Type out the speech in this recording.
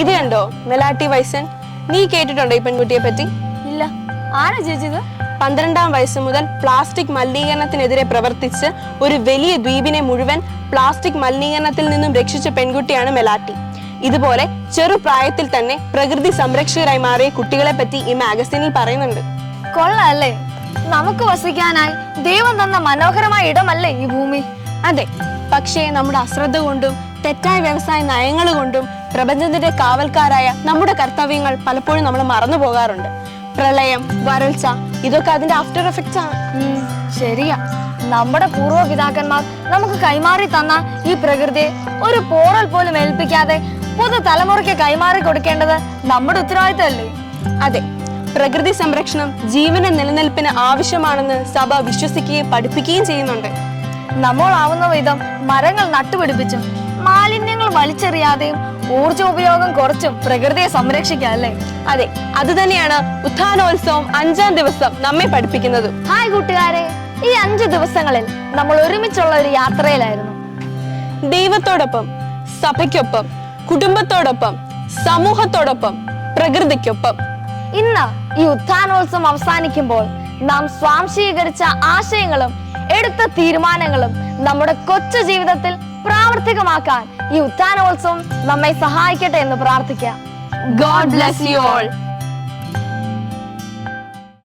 ഇത് കണ്ടോ, മെലാറ്റി വൈസൺ. നീ കേട്ടിട്ടുണ്ടോ ഈ പെൺകുട്ടിയെ പറ്റി? ഇല്ല, ആരാ ചേച്ചിത്? 12-ാം വയസ്സ് മുതൽ പ്ലാസ്റ്റിക് മലിനീകരണത്തിനെതിരെ പ്രവർത്തിച്ച് ഒരു വലിയ ദ്വീപിനെ മുഴുവൻ പ്ലാസ്റ്റിക് മലിനീകരണത്തിൽ നിന്നും രക്ഷിച്ച പെൺകുട്ടിയാണ് മെലാറ്റി. ഇതുപോലെ ചെറുപ്രായത്തിൽ തന്നെ പ്രകൃതി സംരക്ഷകരായി മാറിയ കുട്ടികളെ പറ്റി ഈ മാഗസീനിൽ പറയുന്നുണ്ട്. കൊള്ളാല്ലേ, നമുക്ക് വസിക്കാനായി ദൈവം തന്ന മനോഹരമായ ഇടമല്ലേ ഈ ഭൂമി? അതെ, പക്ഷേ നമ്മുടെ അശ്രദ്ധ കൊണ്ടും തെറ്റായ വ്യവസായ നയങ്ങൾ കൊണ്ടും പ്രപഞ്ചത്തിന്റെ കാവൽക്കാരായ നമ്മുടെ കർത്തവ്യങ്ങൾ പലപ്പോഴും നമ്മൾ മറന്നു പോകാറുണ്ട്. പ്രളയം, വരൾച്ച, ഇതൊക്കെ അതിന്റെ ആഫ്റ്റർ എഫക്ട്സ് ആണ്. ശരിയാ, നമ്മുടെ പൂർവ്വപിതാക്കന്മാർ നമുക്ക് കൈമാറി തന്ന ഈ പ്രകൃതിയെ ഒരു പോറൽ പോലും ഏൽപ്പിക്കാതെ പുതുതലമുറയ്ക്ക് കൈമാറി കൊടുക്കേണ്ടത് നമ്മുടെ ഉത്തരവാദിത്തമല്ലേ? അതെ, പ്രകൃതി സംരക്ഷണം ജീവന നിലനിൽപ്പിന് ആവശ്യമാണെന്ന് സഭ വിശ്വസിക്കുകയും പഠിപ്പിക്കുകയും ചെയ്യുന്നുണ്ട്. നമ്മളാവുന്ന വിധം മരങ്ങൾ നട്ടുപിടിപ്പിച്ചും മാലിന്യങ്ങൾ വലിച്ചെറിയാതെയും ഊർജ ഉപയോഗം കുറച്ചും പ്രകൃതിയെ സംരക്ഷിക്കാം അല്ലേ? അതെ, അത് തന്നെയാണ് ഉത്ഥാനോത്സവം 5-ാം ദിവസം നമ്മെ പഠിപ്പിക്കുന്നത്. ഹായ് കൂട്ടുകാരെ, ഈ 5 ദിവസങ്ങളിൽ നമ്മൾ ഒരുമിച്ചുള്ള ഒരു യാത്രയിലായിരുന്നു. ദൈവത്തോടൊപ്പം, സഭയ്ക്കൊപ്പം, കുടുംബത്തോടൊപ്പം, സമൂഹത്തോടൊപ്പം, പ്രകൃതിക്കൊപ്പം. ഇന്ന് ഈ ഉത്ഥാനോത്സവം അവസാനിക്കുമ്പോൾ നാം സ്വാംശീകരിച്ച ആശയങ്ങളും എടുത്ത തീരുമാനങ്ങളും നമ്മുടെ കൊച്ചു ജീവിതത്തിൽ പ്രാവർത്തികമാക്കാൻ ഈ ഉത്ഥാനോത്സവം നമ്മെ സഹായിക്കട്ടെ എന്ന് പ്രാർത്ഥിക്കാം. God bless you all.